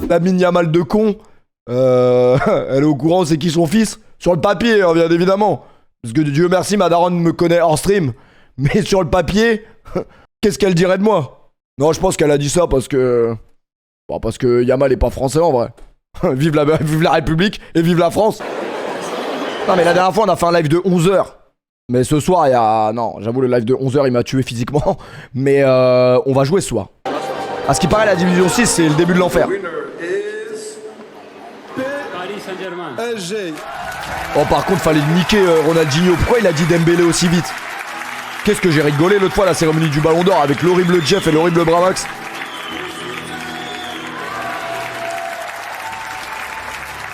Lamine Yamal de con. Elle est au courant, c'est qui son fils? Sur le papier, hein, bien évidemment. Parce que Dieu merci, ma daronne me connaît hors stream. Mais sur le papier, qu'est-ce qu'elle dirait de moi? Non, je pense qu'elle a dit ça parce que... Bon, parce que Yamal est pas français en vrai. vive la République et vive la France. Non mais la dernière fois on a fait un live de 11h. Mais ce soir il y a... Non, j'avoue le live de 11h il m'a tué physiquement. Mais on va jouer ce soir. À ce qui paraît la division 6 c'est le début de l'enfer. Oh par contre fallait niquer Ronaldinho. Pourquoi il a dit Dembélé aussi vite? Qu'est-ce que j'ai rigolé l'autre fois à la cérémonie du Ballon d'Or avec l'horrible Jeff et l'horrible Bramax.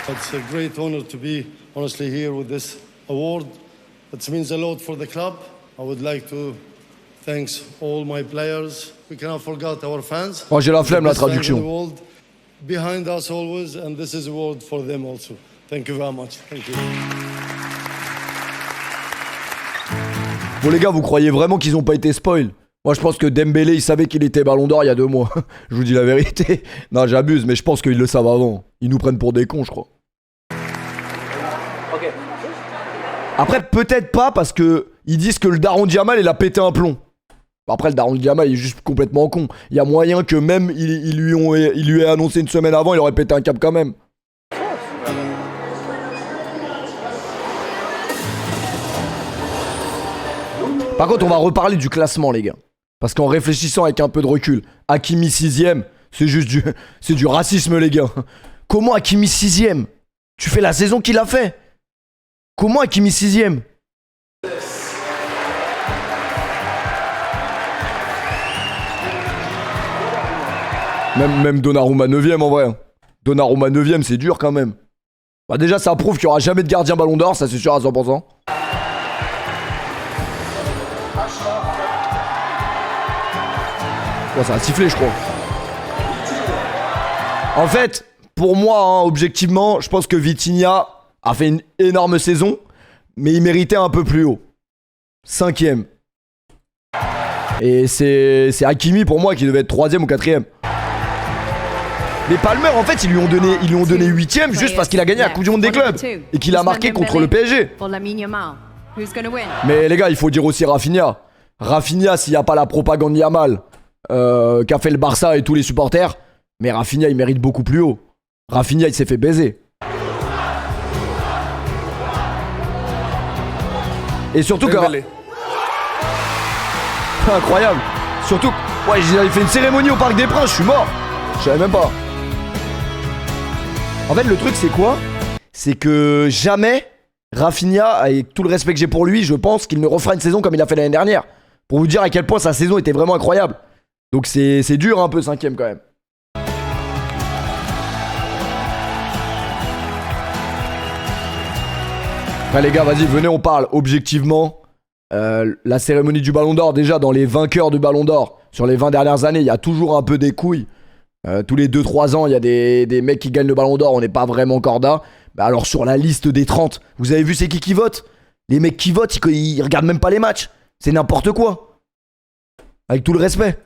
It's a great honor to be honestly here with this award. It means a lot for the club. I would like to thank all my players. We cannot forget our fans. Oh, j'ai la flemme la traduction. Behind us always, and this is a award for them also. Thank you very much. Thank you. Bon les gars, vous croyez vraiment qu'ils ont pas été spoil? Moi je pense que Dembélé il savait qu'il était Ballon d'Or il y a 2 mois. Je vous dis la vérité. Non j'abuse mais je pense qu'ils le savent avant. Ils nous prennent pour des cons je crois. Ok. Après peut-être pas parce que ils disent que le daron Yamal il a pété un plomb. Après le daron Yamal il est juste complètement con. Il y a moyen que même il lui ait annoncé une semaine avant il aurait pété un câble quand même. Par contre on va reparler du classement les gars. Parce qu'en réfléchissant avec un peu de recul, Hakimi 6ème, c'est juste du racisme les gars. Comment Hakimi 6ème? Tu fais la saison qu'il a fait. Comment Hakimi 6ème? Même Donnarumma 9ème en vrai. Donnarumma 9ème c'est dur quand même. Bah déjà ça prouve qu'il n'y aura jamais de gardien Ballon d'Or, ça c'est sûr à 100%. Oh, ça a sifflé, je crois. En fait, pour moi, hein, objectivement, je pense que Vitinha a fait une énorme saison, mais il méritait un peu plus haut. 5ème. Et c'est Hakimi pour moi qui devait être 3ème ou 4ème. Mais Palmer, en fait, ils lui ont donné 8ème juste parce qu'il a gagné la Coupe du Monde des clubs et qu'il a marqué contre le PSG. Mais les gars, il faut dire aussi Rafinha. Rafinha, s'il n'y a pas la propagande Yamal qu'a fait le Barça et tous les supporters, mais Rafinha il mérite beaucoup plus haut. Rafinha il s'est fait baiser. Et surtout que... Incroyable. Surtout... Ouais, j'avais fait une cérémonie au Parc des Princes, je suis mort. Je savais même pas. En fait le truc c'est quoi? C'est que jamais Rafinha, avec tout le respect que j'ai pour lui, je pense qu'il ne refera une saison comme il a fait l'année dernière. Pour vous dire à quel point sa saison était vraiment incroyable. Donc c'est dur un peu 5ème quand même. Enfin les gars, vas-y, venez, on parle objectivement. La cérémonie du Ballon d'Or, déjà dans les vainqueurs du Ballon d'Or, sur les 20 dernières années, il y a toujours un peu des couilles. Tous les 2-3 ans, il y a des mecs qui gagnent le Ballon d'Or, on n'est pas vraiment corda. Bah alors sur la liste des 30, vous avez vu c'est qui vote? Les mecs qui votent, ils regardent même pas les matchs. C'est n'importe quoi. Avec tout le respect.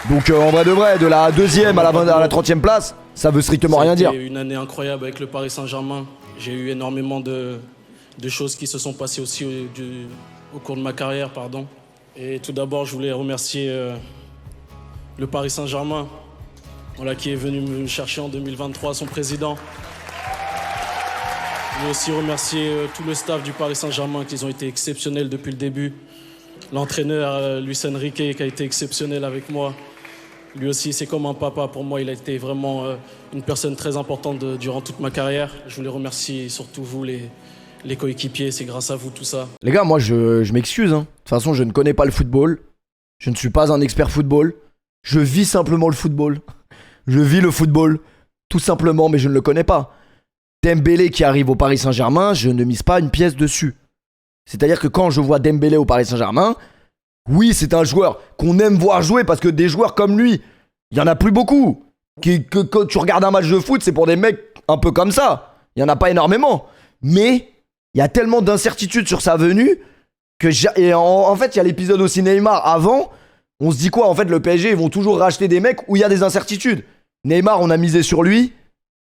Donc en vrai de vrai, de la 2ème à la 30ème place, ça veut strictement rien dire. C'était une année incroyable avec le Paris Saint-Germain. J'ai eu énormément de choses qui se sont passées aussi au cours de ma carrière, pardon. Et tout d'abord, je voulais remercier le Paris Saint-Germain, voilà, qui est venu me chercher en 2023, son président. Je voulais aussi remercier tout le staff du Paris Saint-Germain, qui ont été exceptionnels depuis le début. L'entraîneur Luis Enrique, qui a été exceptionnel avec moi. Lui aussi, c'est comme un papa pour moi. Il a été vraiment une personne très importante durant toute ma carrière. Je voulais remercier surtout vous, les coéquipiers. C'est grâce à vous, tout ça. Les gars, moi, je m'excuse. Hein. De toute façon, je ne connais pas le football. Je ne suis pas un expert football. Je vis simplement le football. Je vis le football, tout simplement, mais je ne le connais pas. Dembélé qui arrive au Paris Saint-Germain, je ne mise pas une pièce dessus. C'est-à-dire que quand je vois Dembélé au Paris Saint-Germain, oui, c'est un joueur qu'on aime voir jouer parce que des joueurs comme lui, il y en a plus beaucoup. Quand tu regardes un match de foot, c'est pour des mecs un peu comme ça. Il y en a pas énormément. Mais il y a tellement d'incertitudes sur sa venue que en fait, il y a l'épisode aussi Neymar avant On se dit quoi? En fait, le PSG, ils vont toujours racheter des mecs où il y a des incertitudes. Neymar, on a misé sur lui.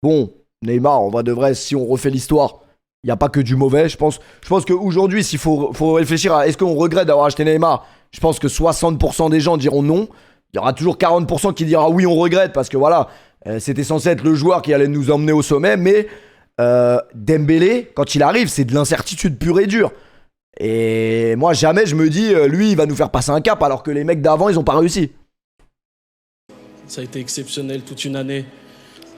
Bon, Neymar, en vrai de vrai, si on refait l'histoire, il n'y a pas que du mauvais. Je pense qu'aujourd'hui, s'il faut réfléchir à est-ce qu'on regrette d'avoir acheté Neymar, je pense que 60% des gens diront non. Il y aura toujours 40% qui dira oui, on regrette, parce que voilà, c'était censé être le joueur qui allait nous emmener au sommet. Mais Dembélé, quand il arrive, c'est de l'incertitude pure et dure. Et moi, jamais je me dis, lui, il va nous faire passer un cap, alors que les mecs d'avant, ils n'ont pas réussi. Ça a été exceptionnel toute une année,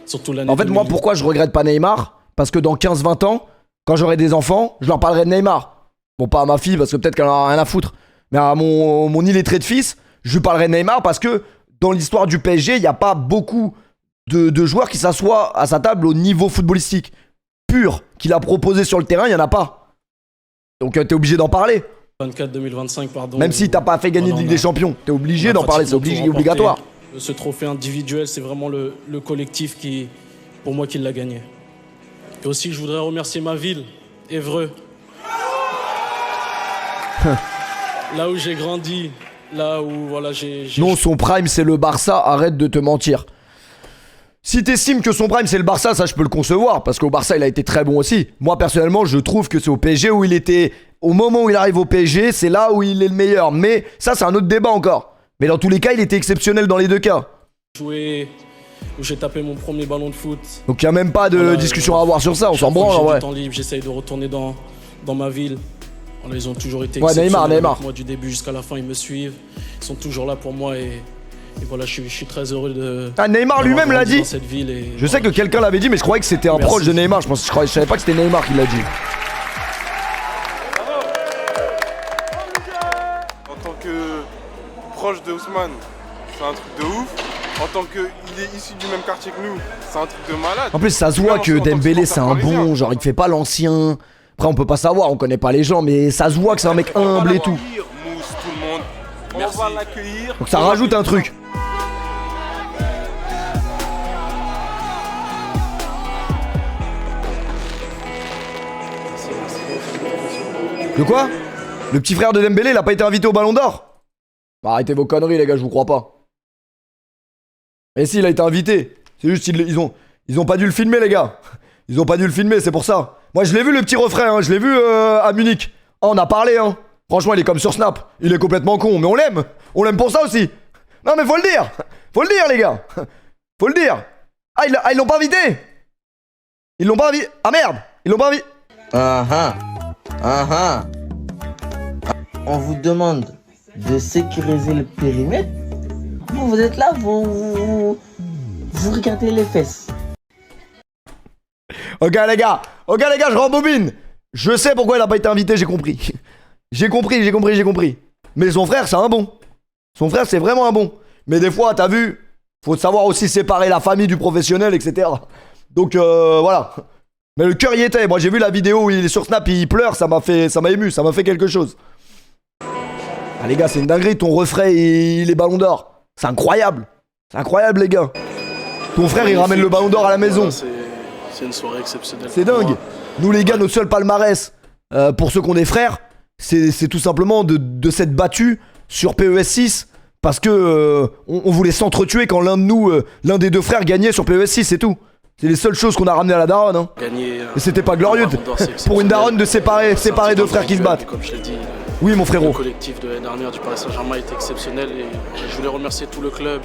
surtout l'année. En fait, moi, pourquoi je regrette pas Neymar? Parce que dans 15-20 ans, quand j'aurai des enfants, je leur parlerai de Neymar. Bon, pas à ma fille, parce que peut-être qu'elle en a rien à foutre. Mais à mon illettré de fils, je lui parlerai de Neymar, parce que dans l'histoire du PSG, il n'y a pas beaucoup de joueurs qui s'assoient à sa table au niveau footballistique pur qu'il a proposé sur le terrain, il n'y en a pas. Donc t'es obligé d'en parler. 2024-2025, pardon. Même si t'as pas fait gagner de Ligue des Champions, t'es obligé d'en parler, c'est obligatoire. Ce trophée individuel, c'est vraiment le collectif qui, pour moi, qui l'a gagné. Et aussi, je voudrais remercier ma ville, Évreux. Là où j'ai grandi, là où voilà, j'ai... Non, son prime, c'est le Barça, arrête de te mentir. Si t'estimes que son prime c'est le Barça, ça je peux le concevoir, parce qu'au Barça il a été très bon aussi. Moi personnellement je trouve que c'est au PSG où il était, au moment où il arrive au PSG, c'est là où il est le meilleur. Mais ça c'est un autre débat encore. Mais dans tous les cas il était exceptionnel dans les deux cas. Joué, où j'ai tapé mon premier ballon de foot. Donc il n'y a même pas de discussion à avoir sur ça, on s'en branle en vrai. J'ai du temps libre, j'essaye de retourner dans ma ville. Voilà, ils ont toujours été exceptionnels Neymar. Moi du début jusqu'à la fin ils me suivent. Ils sont toujours là pour moi et voilà, je suis très heureux de... Ah, Neymar lui-même l'a dit. Je sais que quelqu'un l'avait dit, mais je croyais que c'était un proche de Neymar. Je savais pas que c'était Neymar qui l'a dit. En tant que proche de Ousmane, c'est un truc de ouf. En tant qu'il est issu du même quartier que nous, c'est un truc de malade. En plus, ça se voit que Dembélé, c'est un bon, genre il fait pas l'ancien. Après, on peut pas savoir, on connaît pas les gens, mais ça se voit que c'est un mec humble et tout. Mousse, tout le monde. On va l'accueillir. Donc ça rajoute un truc. De quoi? Le petit frère de Dembélé, il a pas été invité au Ballon d'Or? Bah, arrêtez vos conneries les gars, je vous crois pas. Mais si, il a été invité. C'est juste ils ont pas dû le filmer les gars. Ils ont pas dû le filmer, c'est pour ça. Moi je l'ai vu le petit refrain, hein, je l'ai vu à Munich. Oh, on a parlé hein. Franchement il est comme sur Snap. Il est complètement con, mais on l'aime. On l'aime pour ça aussi. Non mais faut le dire. Faut le dire les gars. Faut le dire. Ah ils l'ont pas invité. Ils l'ont pas invité. Ah merde. Ils l'ont pas invité. On vous demande de sécuriser le périmètre. Vous êtes là, vous regardez les fesses. Ok les gars, je rembobine. Je sais pourquoi il a pas été invité, j'ai compris. J'ai compris. Mais son frère c'est un bon. Son frère c'est vraiment un bon. Mais des fois t'as vu, faut savoir aussi séparer la famille du professionnel, etc. Donc voilà. Mais le cœur y était. Moi j'ai vu la vidéo où il est sur Snap, il pleure, ça m'a ému, ça m'a fait quelque chose. Ah les gars, c'est une dinguerie, ton refrain il est ballon d'or. C'est incroyable les gars. Ton frère il ramène le ballon d'or à la maison. C'est une soirée exceptionnelle. C'est dingue. Nous les gars, notre seul palmarès, pour ceux qu'on est frères, c'est tout simplement de s'être battu sur PES 6 parce que on voulait s'entretuer quand l'un de nous, l'un des deux frères gagnait sur PES 6, c'est tout. C'est les seules choses qu'on a ramenées à la daronne. Hein. Et c'était pas glorieux pour une daronne de séparer deux frères qui se battent. Comme je l'ai dit, oui mon frérot. Le collectif de l'année dernière du Paris Saint-Germain était exceptionnel et je voulais remercier tout le club,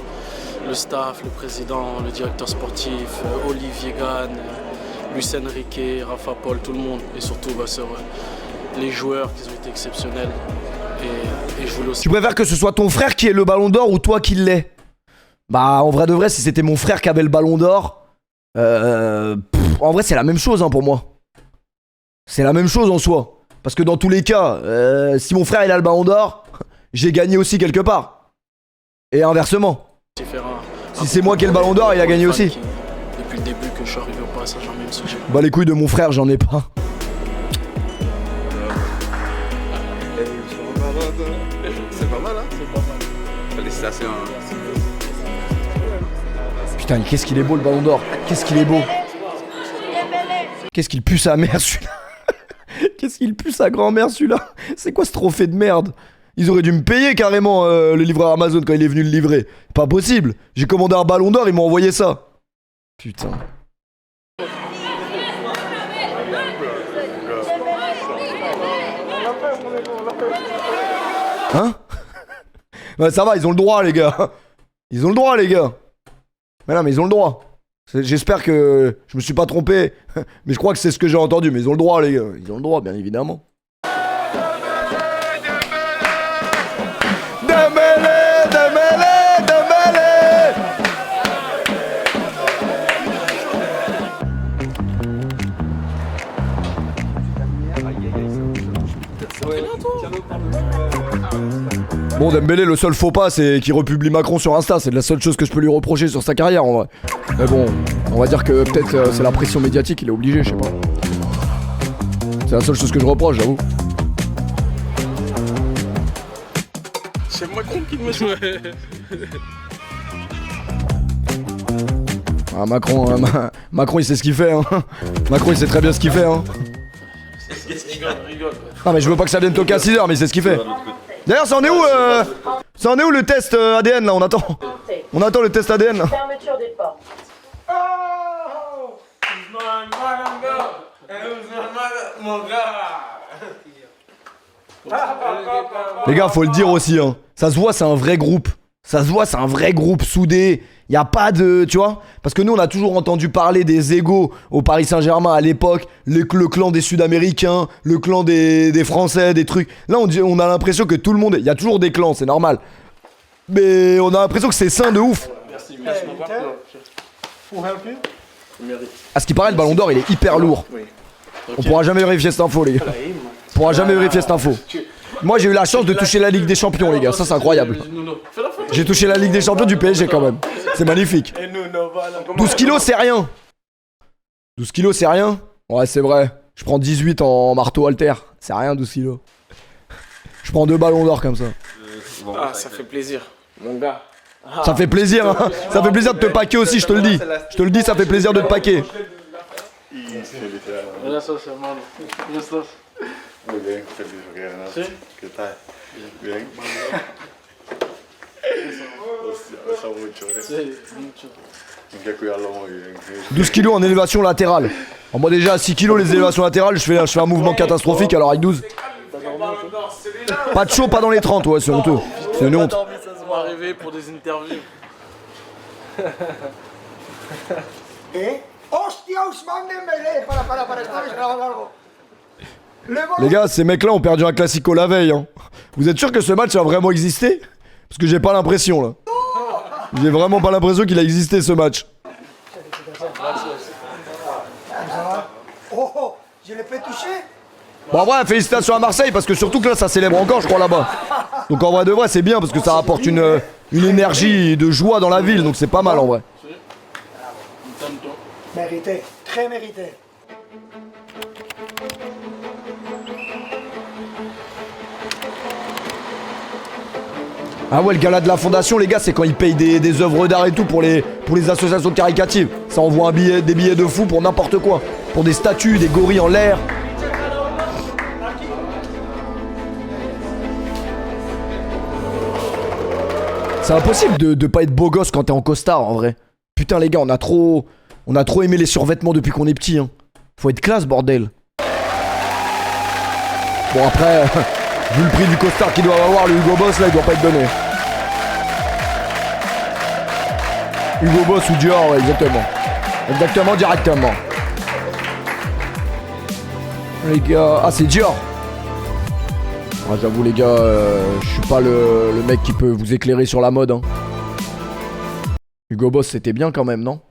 le staff, le président, le directeur sportif, Olivier Gann, Luis Enrique, Rafa Paul, tout le monde et surtout les joueurs qui ont été exceptionnels. Et je voulais aussi... Tu préfères que ce soit ton frère qui ait le ballon d'or ou toi qui l'ait? Bah en vrai de vrai, si c'était mon frère qui avait le ballon d'or, en vrai c'est la même chose hein, pour moi. C'est la même chose en soi. Parce que dans tous les cas, si mon frère il a le ballon d'or, j'ai gagné aussi quelque part. Et inversement. Si c'est moi qui ai le ballon d'or, il a gagné aussi. Depuis le début que je suis arrivé au Paris Saint-Germain, bah les couilles de mon frère, j'en ai pas. C'est pas mal hein. C'est pas mal. Félicitations. Putain, qu'est-ce qu'il est beau le ballon d'or. Qu'est-ce qu'il est beau. Qu'est-ce qu'il pue sa mère celui-là. Qu'est-ce qu'il pue sa grand-mère celui-là. C'est quoi ce trophée de merde. Ils auraient dû me payer carrément le livreur Amazon quand il est venu le livrer. Pas possible. J'ai commandé un ballon d'or, ils m'ont envoyé ça. Putain. Hein? Ouais, ça va, ils ont le droit, les gars. Ils ont le droit, les gars. Mais non, mais ils ont le droit. J'espère que je me suis pas trompé. Mais je crois que c'est ce que j'ai entendu. Mais ils ont le droit, les gars. Ils ont le droit, bien évidemment. Dembélé, Dembélé, Dembélé. Bon, Dembélé, le seul faux pas, c'est qu'il republie Macron sur Insta. C'est la seule chose que je peux lui reprocher sur sa carrière, en vrai. Mais bon, on va dire que peut-être c'est la pression médiatique, il est obligé, je sais pas. C'est la seule chose que je reproche, j'avoue. C'est Macron qui me joue. Ah, Macron, Macron, il sait ce qu'il fait, hein. Macron, il sait très bien ce qu'il fait, hein. Rigole. Non, mais je veux pas que ça vienne toquer à 6h, mais il sait ce qu'il fait. D'ailleurs, ça en est où le test ADN là? On attend le test ADN là. Fermeture des portes. Les gars, faut le dire aussi, hein. Ça se voit, c'est un vrai groupe. Ça se voit, c'est un vrai groupe soudé. Y a pas de. Tu vois? Parce que nous, on a toujours entendu parler des égos au Paris Saint-Germain à l'époque. Le clan des Sud-Américains, le clan des Français, des trucs. Là, on a l'impression que tout le monde. Y a toujours des clans, c'est normal. Mais on a l'impression que c'est sain de ouf. Merci. À ce qui paraît, le ballon d'or, il est hyper lourd. On pourra jamais vérifier cette info, les gars. On pourra jamais vérifier cette info. Moi, j'ai eu la chance de toucher la Ligue des Champions, les gars. Ça, c'est incroyable. J'ai touché la Ligue des Champions du PSG quand même. C'est magnifique. 12 kilos, c'est rien. 12 kilos, c'est rien. Ouais, c'est vrai. Je prends 18 en marteau halter. C'est rien, 12 kilos. Je prends 2 ballons d'or comme ça. Ah, ça fait plaisir, mon gars. Ça fait plaisir, hein. Ça fait plaisir de te paquer aussi, je te le dis. Je te le dis, ça fait plaisir de te paquer. Gracias, hermano. ¿Cómo estás? Muy bien, feliz porque ¿Sí? ¿Qué tal? Bien. Hostia, pesa mucho, ¿eh? Sí, mucho. Hay que cuidarlo muy bien. 12 kilos en élévation latérale. Alors moi déjà à 6 kilos les élévations latérales, je fais un mouvement catastrophique, alors avec 12. Pas de chaud, pas dans les 30, ouais, c'est honteux. C'est une honte. Ça va arriver pour des interviews. ¡Hostia, Ousmane Dembélé! Para, estaba grabando algo. Les gars, ces mecs-là ont perdu un classico la veille, hein. Vous êtes sûr que ce match a vraiment existé? Parce que j'ai pas l'impression, là. J'ai vraiment pas l'impression qu'il a existé, ce match. ¡Oh! ¿Je l'ai pas touché? Bon, en vrai, félicitations à Marseille, parce que surtout que là, ça célèbre encore, je crois, là-bas. Donc en vrai de vrai, c'est bien, parce que ça apporte une énergie de joie dans la ville, donc c'est pas mal, en vrai. Mérité, très mérité. Ah ouais, le gala de la fondation, les gars, c'est quand ils payent des œuvres d'art et tout pour les associations caritatives. Ça envoie des billets de fou pour n'importe quoi. Pour des statues, des gorilles en l'air. C'est impossible de pas être beau gosse quand t'es en costard, en vrai. Putain, les gars, on a trop aimé les survêtements depuis qu'on est petit, hein. Faut être classe, bordel. Bon, après, vu le prix du costard qu'il doit avoir, le Hugo Boss, là, il doit pas être donné. Hugo Boss ou Dior, ouais, exactement. Exactement, directement. Les gars... Ah, c'est Dior. Ah, j'avoue, les gars, je suis pas le mec qui peut vous éclairer sur la mode, hein. Hugo Boss, c'était bien quand même, non?